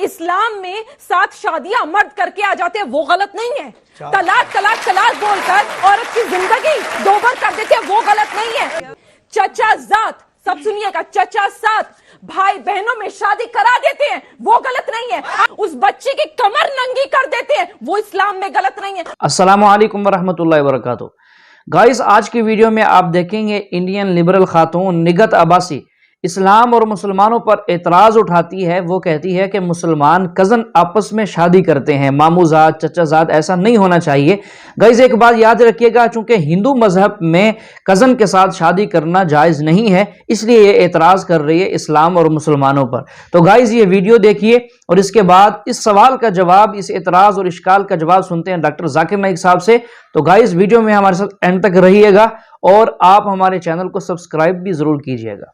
इस्लाम में 7 शादियां मर्द करके आ जाते हैं, वो गलत नहीं है। तलाक तलाक तलाक बोलकर औरत की जिंदगी दोबर कर देते हैं, वो गलत नहीं है। चचा जात, सब सुनिएगा, चचा साथ भाई बहनों में शादी करा देते हैं, वो गलत नहीं है। उस बच्चे की कमर नंगी कर देते हैं, वो इस्लाम में गलत नहीं है। अस्सलामु अलैकुम वरहमतुल्लाहि वबरकातुहू। गाइस, आज की वीडियो में आप देखेंगे इंडियन लिबरल खातून निगत अब्बासी इस्लाम और मुसलमानों पर एतराज़ उठाती है। वो कहती है कि मुसलमान कज़न आपस में शादी करते हैं, मामूजात चचाजात, ऐसा नहीं होना चाहिए। गाइस, एक बात याद रखिएगा, चूंकि हिंदू मजहब में कज़न के साथ शादी करना जायज़ नहीं है, इसलिए ये एतराज़ कर रही है इस्लाम और मुसलमानों पर। तो गाइस, ये वीडियो देखिए और इसके बाद इस सवाल का जवाब, इस एतराज़ और इश्काल का जवाब सुनते हैं डॉक्टर जाकिर नाइक साहब से। तो गाइस, वीडियो में हमारे साथ एंड तक रहिएगा और आप हमारे चैनल को सब्सक्राइब भी जरूर कीजिएगा।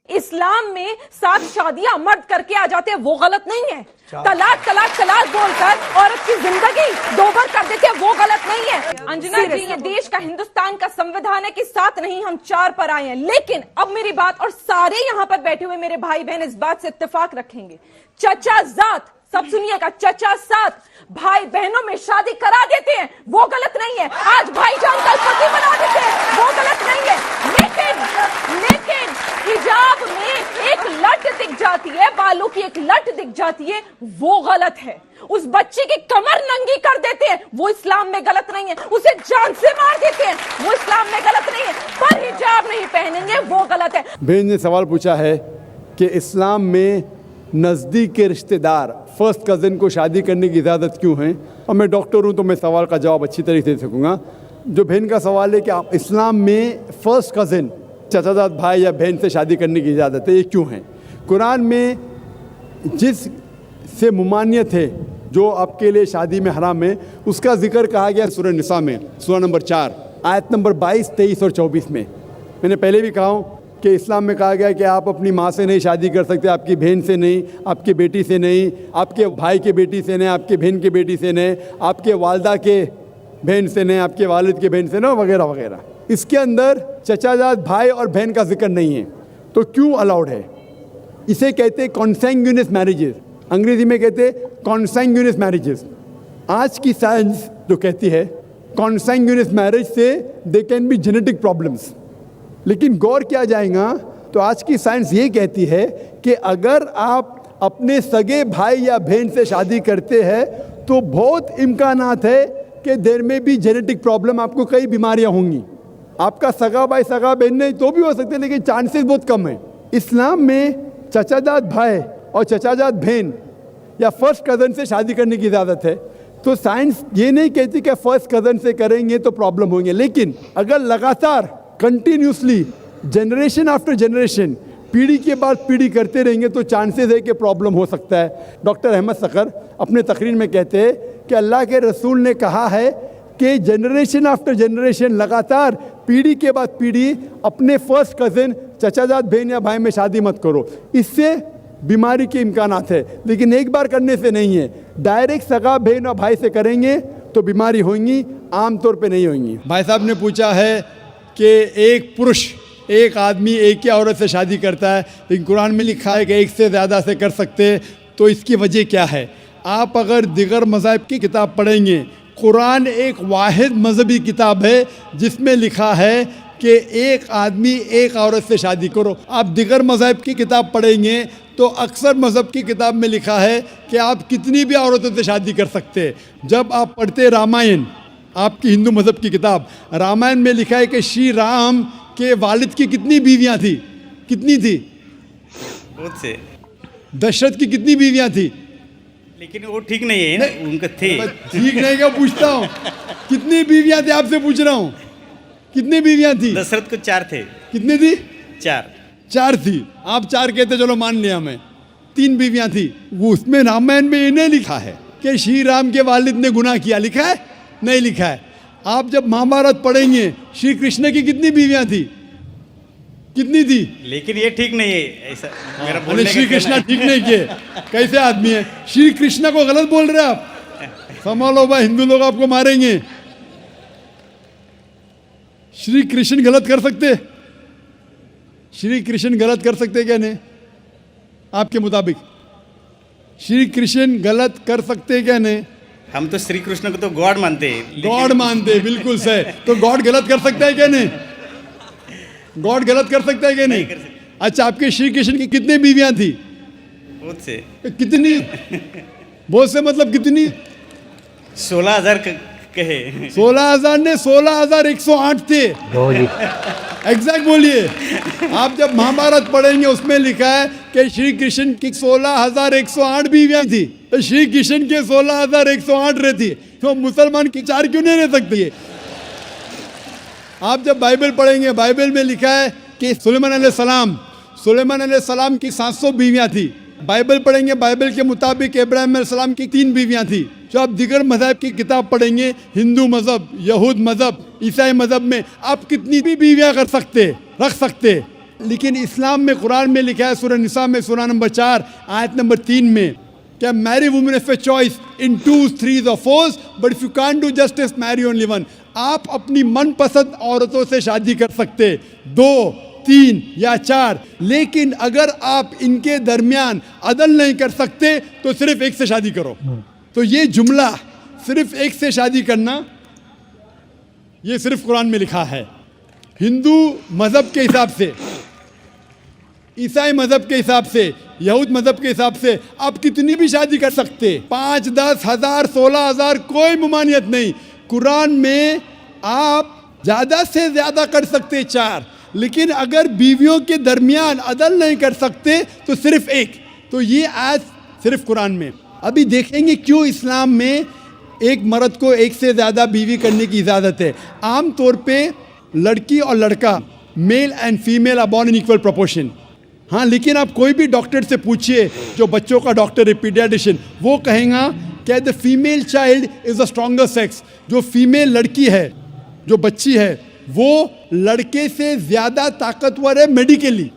इस्लाम में 7 शादियां मर्द करके आ जाते हैं, वो गलत नहीं है। तलाक तलाक तलाक बोलकर औरत की जिंदगी दोबर कर देते हैं, वो गलत नहीं है। अंजना जी, ये देश का, हिंदुस्तान का संविधान है कि 7 नहीं हम 4 पर आए हैं। लेकिन अब मेरी बात, और सारे यहाँ पर बैठे हुए मेरे भाई बहन इस बात से इत्तेफाक रखेंगे, चचा जात, सब सुनिएगा, चचा साथ भाई बहनों में शादी करा देते हैं, वो गलत नहीं है। आज भाईजान कल पति बना देते हैं, वो गलत नहीं है। लेकिन हिजाब में एक लट दिख जाती है, बालों की एक लट दिख जाती है, वो गलत है। उस बच्चे की कमर नंगी कर देते हैं, वो इस्लाम में गलत नहीं है। उसे जान से मार देते हैं, वो इस्लाम में गलत नहीं है। पर हिजाब नहीं पहनेंगे, वो गलत है। बहन ने सवाल पूछा है कि इस्लाम में नज़दीक के रिश्तेदार, फर्स्ट कज़न को शादी करने की इजाज़त क्यों है। और मैं डॉक्टर हूँ तो मैं सवाल का जवाब अच्छी तरीके से दे सकूँगा। जो बहन का सवाल है कि आप इस्लाम में फ़र्स्ट कज़न, चचाजात भाई या बहन से शादी करने की इजाज़त है, ये क्यों है। कुरान में जिस से मुमानियत है, जो आपके लिए शादी में हराम है, उसका जिक्र कहा गया सूरह निसा में, सूरह नंबर 4 आयत नंबर 22, 23 और 24 में। मैंने पहले भी कहा हूँ कि इस्लाम में कहा गया कि आप अपनी माँ से नहीं शादी कर सकते, आपकी बहन से नहीं, आपकी बेटी से नहीं, आपके भाई के बेटी से नहीं, आपके बहन के बेटी से नहीं, आपके वालदा के बहन से नहीं, आपके वालिद के बहन से नहीं, वगैरह वगैरह। इसके अंदर चचाजात भाई और बहन का जिक्र नहीं है, तो क्यों अलाउड है। इसे कहते हैं कॉन्सैंग्यूनियस मैरिजेस, अंग्रेजी में कहते हैं कॉन्सैंग्यूनियस मैरिजेस। आज की साइंस जो कहती है कॉन्सैंग्यूनियस मैरिज से they can be genetic problems, लेकिन गौर किया जाएगा तो आज की साइंस ये कहती है कि अगर आप अपने सगे भाई या बहन से शादी करते हैं तो बहुत इम्कानात है कि देर में भी जेनेटिक प्रॉब्लम, आपको कई बीमारियां होंगी। आपका सगा भाई सगा बहन नहीं तो भी हो सकते हैं, लेकिन चांसेस बहुत कम है। इस्लाम में चचाजात भाई और चचाजात बहन या फर्स्ट कज़न से शादी करने की इजाज़त है। तो साइंस ये नहीं कहती कि फर्स्ट कज़न से करेंगे तो प्रॉब्लम होंगे, लेकिन अगर लगातार कंटिन्यूसली जनरेशन आफ्टर जनरेशन, पीढ़ी के बाद पीढ़ी करते रहेंगे तो चांसेस है कि प्रॉब्लम हो सकता है। डॉक्टर अहमद सकर अपने तकरीर में कहते हैं कि अल्लाह के रसूल ने कहा है कि जनरेशन आफ्टर जनरेशन, लगातार पीढ़ी के बाद पीढ़ी अपने फर्स्ट कज़न, चचाजात बहन या भाई में शादी मत करो, इससे बीमारी के इम्कानात है। लेकिन एक बार करने से नहीं है, डायरेक्ट सगा बहन और भाई से करेंगे तो बीमारी होंगी, आमतौर पे नहीं होंगी। भाई साहब ने पूछा है कि एक पुरुष, एक आदमी एक ही औरत से शादी करता है, लेकिन कुरान में लिखा है कि एक से ज़्यादा से कर सकते हैं, तो इसकी वजह क्या है। आप अगर दिगर मज़हब की किताब पढ़ेंगे, कुरान एक वाहिद मजहबी किताब है जिसमें लिखा है कि एक आदमी एक औरत से शादी करो। आप दिगर मज़हब की किताब पढ़ेंगे तो अक्सर मज़हब की किताब में लिखा है कि आप कितनी भी औरतों से शादी कर सकते हैं। जब आप पढ़ते रामायण, आपकी हिंदू मज़हब की किताब, रामायण में लिखा है कि श्री राम के वालिद की कितनी बीवियां थी, कितनी थी, बहुत से। दशरथ की कितनी बीवियां थी, लेकिन वो ठीक नहीं है ना, उनका थे। ठीक नहीं क्या पूछता हूँ, कितनी बीवियां थी आपसे पूछ रहा हूँ, कितनी बीवियां थी। दशरथ को 4 थे। कितनी थी, 4 थी। आप 4 कहते, चलो मान लिया मैं, 3 बीवियां थी। वो उसमें रामायण में इन्हें लिखा है कि श्री राम के वालिद ने गुनाह किया, लिखा है नहीं लिखा है। आप जब महाभारत पढ़ेंगे, श्री कृष्ण की कितनी बीवियां थी, कितनी थी। लेकिन ये ठीक नहीं है ऐसा मेरा बोलने का। श्री कृष्ण ठीक नहीं किए, कैसे आदमी है। श्री कृष्ण को गलत बोल रहे आप, संभालो भाई, हिंदू लोग आपको मारेंगे। श्री कृष्ण गलत कर सकते, श्री कृष्ण गलत कर सकते क्या नहीं आपके मुताबिक। श्री कृष्ण गलत कर सकते क्या नहीं? हम तो श्री कृष्ण को तो गॉड मानते हैं, गॉड मानते हैं, बिल्कुल सही। तो गॉड गलत कर सकता है क्या नहीं? गॉड गलत कर सकता है क्या नहीं? कर सकता। अच्छा, आपके श्री कृष्ण की कितनी बीवियां थी? बहुत से कितनी? बहुत से मतलब कितनी? 16,000 कहे। 16,000 ने 16,108 थे। एग्जैक्ट बोलिए। आप जब महाभारत पढ़ेंगे उसमें लिखा है कि श्री कृष्ण की 16,108 बीवियां थी, तो श्री कृष्ण के 16,108 रहती, तो मुसलमान की 4 क्यों नहीं रह सकती है? आप जब बाइबल पढ़ेंगे, बाइबल में लिखा है कि सुलेमान अलैहिस्सलाम की 700 बीवियां थी। बाइबल पढ़ेंगे, बाइबल के मुताबिक इब्राहिम अलैहिस्सलाम की 3 बीवियां थी। जो आप दिगर मज़हब की किताब पढ़ेंगे, हिंदू मज़हब, यहूद मज़हब, ईसाई मज़हब में आप कितनी भी बीवियां रख सकते। लेकिन इस्लाम में, कुरान में लिखा है, सूरह निसा में, सूरह नंबर 4 आयत नंबर 3 में, क्या marry women if a choice in 2, 3 or 4, but if you can't do justice marry only one. आप अपनी मनपसंद औरतों से शादी कर सकते, 2, 3 या 4, लेकिन अगर आप इनके दरमियान अदल नहीं कर सकते तो सिर्फ एक से शादी करो। तो ये जुमला सिर्फ एक से शादी करना, ये सिर्फ कुरान में लिखा है। हिंदू मज़हब के हिसाब से, ईसाई मज़हब के हिसाब से, यहूद मज़हब के हिसाब से आप कितनी भी शादी कर सकते, 5, 10, 1000, 16,000, कोई ममानियत नहीं। कुरान में आप ज़्यादा से ज़्यादा कर सकते 4, लेकिन अगर बीवियों के दरमियान अदल नहीं कर सकते तो सिर्फ एक। तो ये आयत सिर्फ कुरान में। अभी देखेंगे क्यों इस्लाम में एक मर्द को एक से ज़्यादा बीवी करने की इजाज़त है। आम तौर पे लड़की और लड़का, male and female are born in equal proportion. हाँ, लेकिन आप कोई भी डॉक्टर से पूछिए, जो बच्चों का डॉक्टर है, पीडियाट्रिशियन, वो कहेगा कि the female child is the stronger sex. जो फीमेल लड़की है, जो बच्ची है, वो लड़के से ज़्यादा ताकतवर है मेडिकली।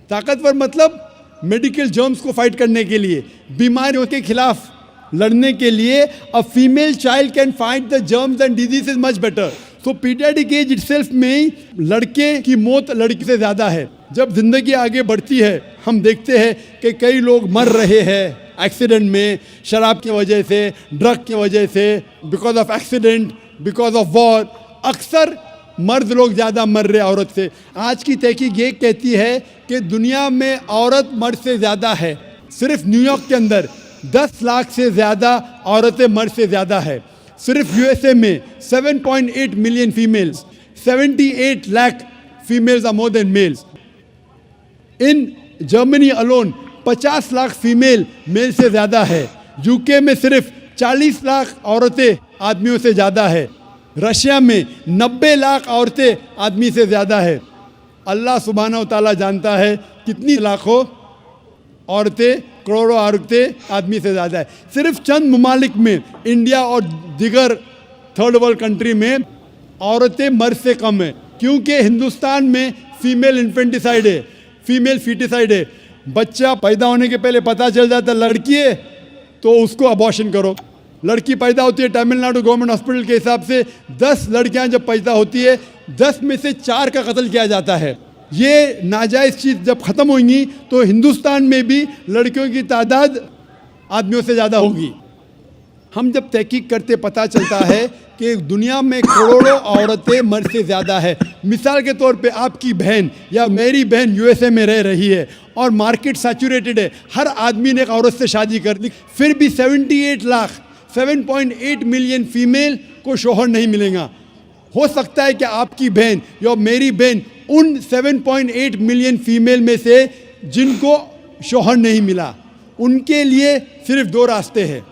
ताकतवर मतलब मेडिकल जर्म्स को फाइट करने के लिए, बीमारियों के खिलाफ लड़ने के लिए। A female child can fight the germs and disease is much better. तो पीडियाट्रिक एज इटसेल्फ में ही लड़के की मौत लड़की से ज़्यादा है। जब जिंदगी आगे बढ़ती है, हम देखते हैं कि कई लोग मर रहे हैं एक्सीडेंट में, शराब की वजह से, ड्रग की वजह से, because of accident, because of war. अक्सर मर्द लोग ज़्यादा मर रहे औरत से। आज की तहकीक ये कहती है कि दुनिया में औरत मर्द से ज़्यादा है। सिर्फ न्यूयॉर्क के अंदर 10 लाख से ज़्यादा औरतें मर्द से ज़्यादा है। सिर्फ यूएसए में 7.8 million females, 78 lakh females are more than males. In Germany alone 50 lakh female male से ज़्यादा है। यूके में सिर्फ 40 लाख औरतें आदमियों से ज़्यादा है। रशिया में 90 लाख औरतें आदमी से ज़्यादा है। अल्लाह सुब्हानहू व तआला जानता है कितनी लाखों औरतें, करोड़ों औरतें आदमी से ज़्यादा है। सिर्फ चंद ममालिक में, इंडिया और दिगर थर्ड वर्ल्ड कंट्री में, औरतें मर्द से कम है। क्योंकि हिंदुस्तान में फीमेल इन्फेंटिसाइड है, फीमेल फीटिसाइड है। बच्चा पैदा होने के पहले पता चल जाता लड़की है तो उसको अबॉर्शन करो। लड़की पैदा होती है, तमिलनाडु गवर्नमेंट हॉस्पिटल के हिसाब से 10 लड़कियां जब पैदा होती है, 10 में से 4 का कत्ल किया जाता है। ये नाजायज़ चीज़ जब ख़त्म होंगी तो हिंदुस्तान में भी लड़कियों की तादाद आदमियों से ज़्यादा होगी। हम जब तहकीक करते पता चलता है कि दुनिया में करोड़ों औरतें मर्द से ज़्यादा है। मिसाल के तौर पे आपकी बहन या मेरी बहन यूएसए में रह रही है और मार्केट सैचुरेटेड है, हर आदमी ने एक औरत से शादी कर ली, फिर भी 78 लाख 7.8 मिलियन फीमेल को शोहर नहीं मिलेगा। हो सकता है कि आपकी बहन या मेरी बहन उन 7.8 मिलियन फीमेल में से जिनको शोहर नहीं मिला, उनके लिए सिर्फ 2 रास्ते हैं।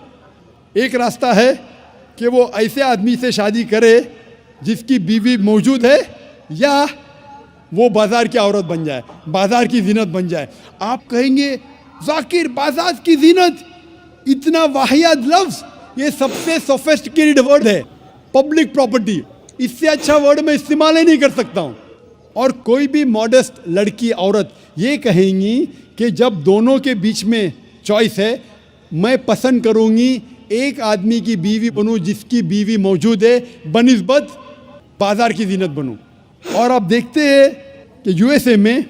एक रास्ता है कि वो ऐसे आदमी से शादी करे जिसकी बीवी मौजूद है, या वो बाज़ार की औरत बन जाए, बाज़ार की जीनत बन जाए। आप कहेंगे ज़ाकिर, बाज़ार की जीनत, इतना वाहियात लफ्ज़, ये सबसे सोफिस्टिकेटेड वर्ड है, पब्लिक प्रॉपर्टी। इससे अच्छा वर्ड मैं इस्तेमाल ही नहीं कर सकता हूँ। और कोई भी मॉडेस्ट लड़की, औरत ये कहेंगी कि जब दोनों के बीच में चॉइस है, मैं पसंद करूँगी एक आदमी की बीवी बनूँ जिसकी बीवी मौजूद है, बनिस्बत बाज़ार की जीनत बनूँ। और आप देखते हैं कि यूएसए में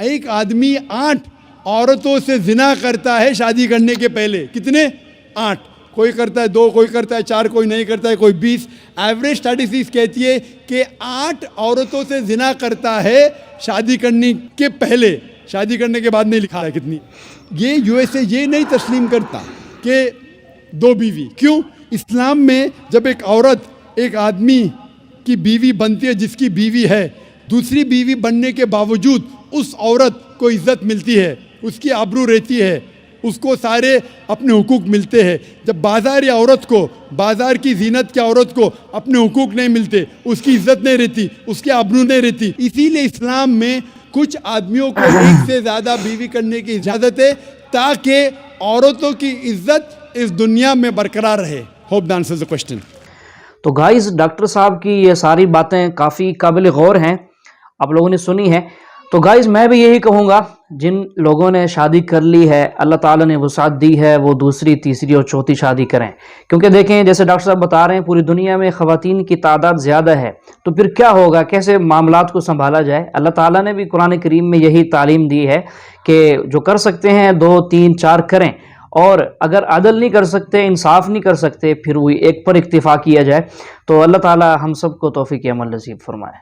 एक आदमी 8 औरतों से जिना करता है शादी करने के पहले। कितने? 8। कोई करता है 2, कोई करता है 4, कोई नहीं करता है, कोई 20। एवरेज स्टैटिस्टिक्स कहती है कि 8 औरतों से जिना करता है शादी करने के पहले। शादी करने के बाद नहीं लिखा है कितनी। ये यूएसए ये नहीं तस्लीम करता कि 2 बीवी। क्यों? इस्लाम में जब एक औरत एक आदमी की बीवी बनती है, जिसकी बीवी है, दूसरी बीवी बनने के बावजूद उस औरत को इज्जत मिलती है, उसकी आबरू रहती है, उसको सारे अपने हुकूक मिलते हैं। जब बाज़ारी औरत को, बाज़ार की जीनत की औरत को अपने हुकूक नहीं मिलते, उसकी इज्जत नहीं रहती, उसकी आबरू नहीं रहती। इसीलिए इस्लाम में कुछ आदमियों को एक से ज़्यादा बीवी करने की इजाज़त है, ताकि औरतों की इज्जत इस दुनिया में बरकरार रहे। Hope the answers the question. तो गाइस, डॉक्टर साहब की ये सारी बातें काफ़ी काबिल गौर हैं, आप लोगों ने सुनी है। तो गाइस, मैं भी यही कहूँगा, जिन लोगों ने शादी कर ली है, अल्लाह ताला ने वसाअत दी है, वो दूसरी, तीसरी और चौथी शादी करें। क्योंकि देखें, जैसे डॉक्टर साहब बता रहे हैं, पूरी दुनिया में ख़वातीन की तादाद ज़्यादा है, तो फिर क्या होगा, कैसे मामलात को संभाला जाए। अल्लाह ताला ने भी कुरान करीम में यही तालीम दी है कि जो कर सकते हैं 2, 3, 4 करें, और अगर अदल नहीं कर सकते, इंसाफ नहीं कर सकते, फिर वही एक पर इक्तिफा किया जाए। तो अल्लाह ताला हम सबको तौफीक अमल नसीब फरमाए।